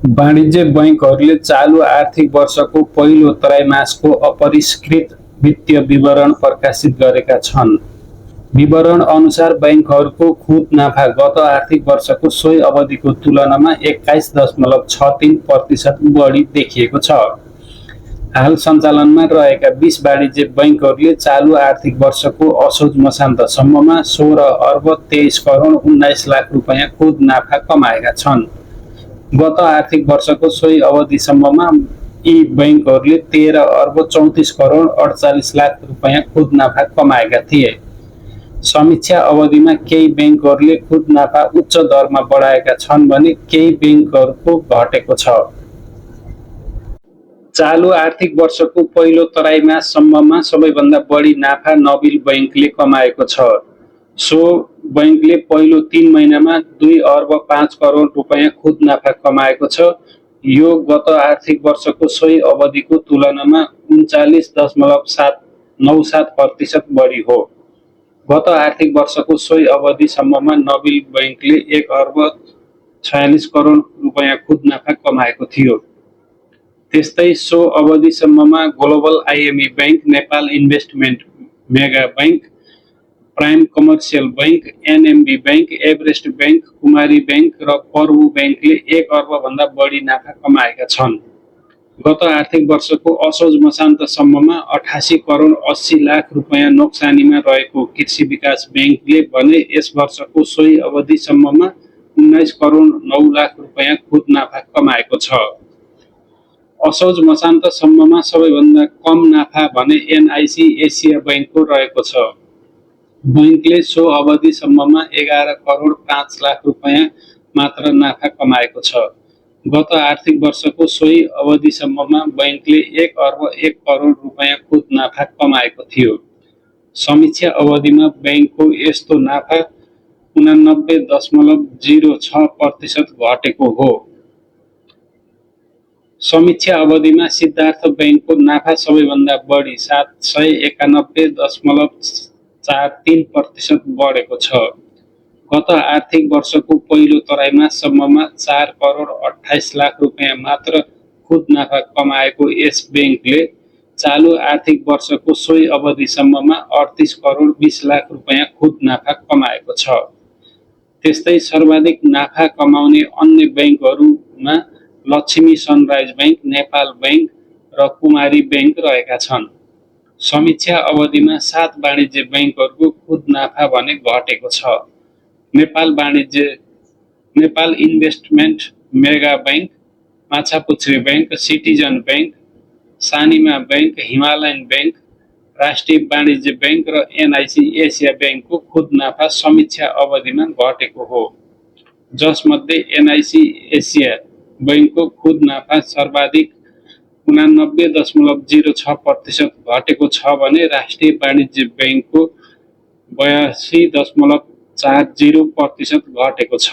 वाणिज्य बैंकहरूले चालू आर्थिक वर्षको पहिलो त्रैमासको अपरिष्कृत वित्तीय विवरण प्रकाशित गरेका छन्। विवरण अनुसार बैंकहरूको खुद नाफा गत आर्थिक वर्षको सोही अवधिको तुलनामा 21.63% बढी देखिएको छ। हाल सञ्चालनमा रहेका 20 वाणिज्य बैंकहरूले चालू आर्थिक वर्षको असोज मसान्तसम्ममा 16 अर्ब 23 करोड 19 लाख रुपैयाँ खुद नाफा कमाएका छन्। गत आर्थिक वर्षको सोही अवधिसम्ममा यी बैंकहरूले 13 अर्ब 34 करोड 48 लाख रुपैयाँ खुद नाफा कमाएका थिए। समीक्षा अवधिमा केही बैंकहरूले खुद नाफा उच्च दरमा बढाएका छन् भने केही बैंकहरूको घटेको छ। चालू आर्थिक वर्षको पहिलो त्रैमाससम्ममा सबैभन्दा बढी नाफा नबिल बैंकले कमाएको छ। सो बैंकले पहिलो 3 महिनामा 2 अर्ब 5 करोड रुपैयाँ खुद नाफा कमाएको छ। यो गत आर्थिक वर्षको सोही अवधिको तुलनामा 39.97% बढी हो। गत आर्थिक वर्षको सोही अवधिसम्ममा नबिल बैंकले 1 अर्ब 46 करोड रुपैयाँ खुद नाफा कमाएको थियो। त्यस्तै सो अवधिसम्ममा global IME bank, Nepal investment mega bank, prime commercial bank, NMB bank, Everest bank, Kumari bank र पर्वु बैंकले 1 अर्बभन्दा बढी नाफा कमाएका छन्। गत आर्थिक वर्षको असोज मसान्तसम्ममा 88 करोड 80 लाख रुपैयाँ नोक्सानीमा रहेको कृषि विकास बैंकले भने यस वर्षको सोही अवधिसम्ममा 19 करोड 9 लाख रुपैयाँ खुद नाफा कमाएको छ। असोज मसान्तसम्ममा सबैभन्दा कम नाफा भने एनआइसी एसिया बैंकको रहेको छ। बैंकले सो अवधिसम्ममा 11 करोड 5 लाख रुपैयाँ मात्र नाफा कमाएको छ। गत आर्थिक वर्षको सोही अवधिसम्ममा बैंकले 1 अर्ब 1 करोड रुपैयाँ खुद नाफा कमाएको थियो। समीक्षा अवधिमा बैंकको यस्तो नाफा 89.06% घटेको हो। समीक्षा अवधिमा सिद्धार्थ बैंकको नाफा सबैभन्दा बढी 791.43% बढेको छ। गत आर्थिक वर्षको पहिलो त्रैमाससम्ममा 4 करोड 28 लाख रुपैयाँ मात्र खुद नाफा कमाएको यस बैंकले चालू आर्थिक वर्षको सोही अवधिसम्ममा 38 करोड 20 लाख रुपैयाँ खुद नाफा कमाएको छ। त्यस्तै सर्वाधिक नाफा कमाउने अन्य बैंकहरूमा Laxmi sunrise bank, Nepal bank र कुमारी बैंक रहेका छन्। समीक्षा अवधिमा 7 वाणिज्य बैंकहरूको खुद नाफा भने घटेको छ। Nepal investment mega bank, Machhapuchchhre bank, citizen bank, Sanima bank, Himalayan bank, Rastriya Banijya bank र एनआइसी एसिया बैंकको खुद नाफा समीक्षा अवधिमा घटेको हो। जसमध्ये एनआइसी एसिया बैंकको खुद नाफा सर्वाधिक 89.06% घटेको छ भने राष्ट्रिय वाणिज्य बैंकको 82.40% घटेको छ।